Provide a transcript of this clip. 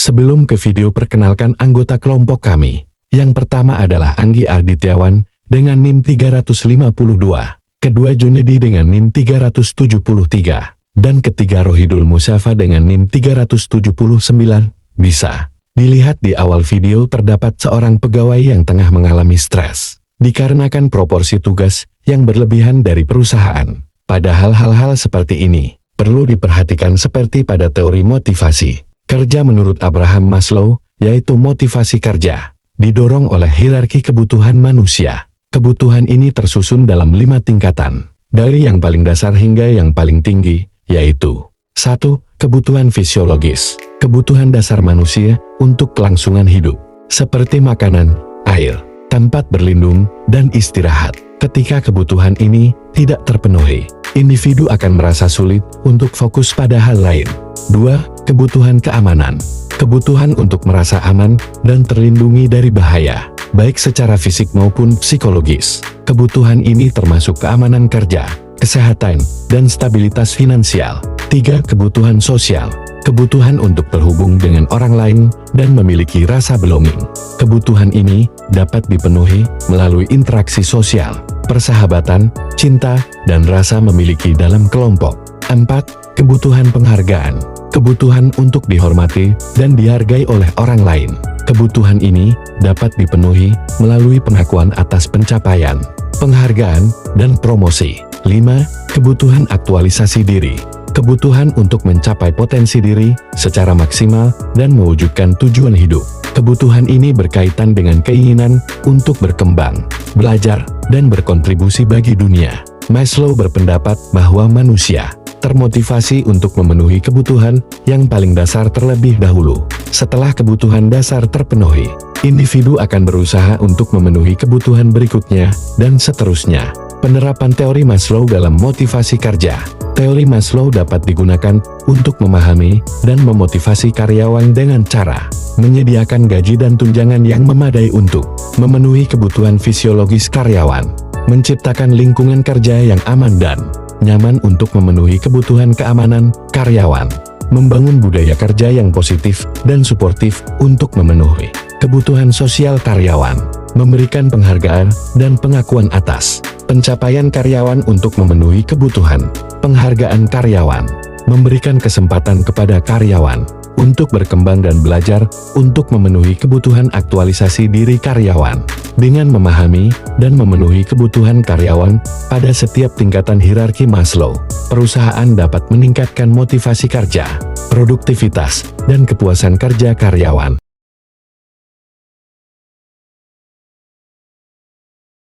Sebelum ke video, perkenalkan anggota kelompok kami. Yang pertama adalah Anggi Ardityawan dengan NIM 352, kedua Junedi dengan NIM 373, dan ketiga Rohidul Musafa dengan NIM 379. Bisa dilihat di awal video terdapat seorang pegawai yang tengah mengalami stres, dikarenakan proporsi tugas yang berlebihan dari perusahaan. Padahal hal-hal seperti ini perlu diperhatikan seperti pada teori motivasi kerja menurut Abraham Maslow, yaitu motivasi kerja didorong oleh hierarki kebutuhan manusia. Kebutuhan ini tersusun dalam 5 tingkatan, dari yang paling dasar hingga yang paling tinggi, yaitu 1. Kebutuhan fisiologis, kebutuhan dasar manusia untuk kelangsungan hidup, seperti makanan, air, tempat berlindung, dan istirahat. Ketika kebutuhan ini tidak terpenuhi, individu akan merasa sulit untuk fokus pada hal lain. 2. Kebutuhan keamanan, kebutuhan untuk merasa aman dan terlindungi dari bahaya, baik secara fisik maupun psikologis. Kebutuhan ini termasuk keamanan kerja, kesehatan, dan stabilitas finansial. 3. Kebutuhan sosial, kebutuhan untuk terhubung dengan orang lain dan memiliki rasa belonging. Kebutuhan ini dapat dipenuhi melalui interaksi sosial, persahabatan, cinta, dan rasa memiliki dalam kelompok. 4. Kebutuhan penghargaan, kebutuhan untuk dihormati dan dihargai oleh orang lain. Kebutuhan ini dapat dipenuhi melalui pengakuan atas pencapaian, penghargaan, dan promosi. 5. Kebutuhan aktualisasi diri, kebutuhan untuk mencapai potensi diri secara maksimal dan mewujudkan tujuan hidup. Kebutuhan ini berkaitan dengan keinginan untuk berkembang, belajar, dan berkontribusi bagi dunia. Maslow berpendapat bahwa manusia termotivasi untuk memenuhi kebutuhan yang paling dasar terlebih dahulu. Setelah kebutuhan dasar terpenuhi, individu akan berusaha untuk memenuhi kebutuhan berikutnya, dan seterusnya. Penerapan teori Maslow dalam motivasi kerja. Teori Maslow dapat digunakan untuk memahami dan memotivasi karyawan dengan cara menyediakan gaji dan tunjangan yang memadai untuk memenuhi kebutuhan fisiologis karyawan, menciptakan lingkungan kerja yang aman dan nyaman untuk memenuhi kebutuhan keamanan karyawan, membangun budaya kerja yang positif dan suportif untuk memenuhi kebutuhan sosial karyawan, memberikan penghargaan dan pengakuan atas pencapaian karyawan untuk memenuhi kebutuhan penghargaan karyawan, memberikan kesempatan kepada karyawan untuk berkembang dan belajar untuk memenuhi kebutuhan aktualisasi diri karyawan. Dengan memahami dan memenuhi kebutuhan karyawan pada setiap tingkatan hierarki Maslow, perusahaan dapat meningkatkan motivasi kerja, produktivitas, dan kepuasan kerja karyawan.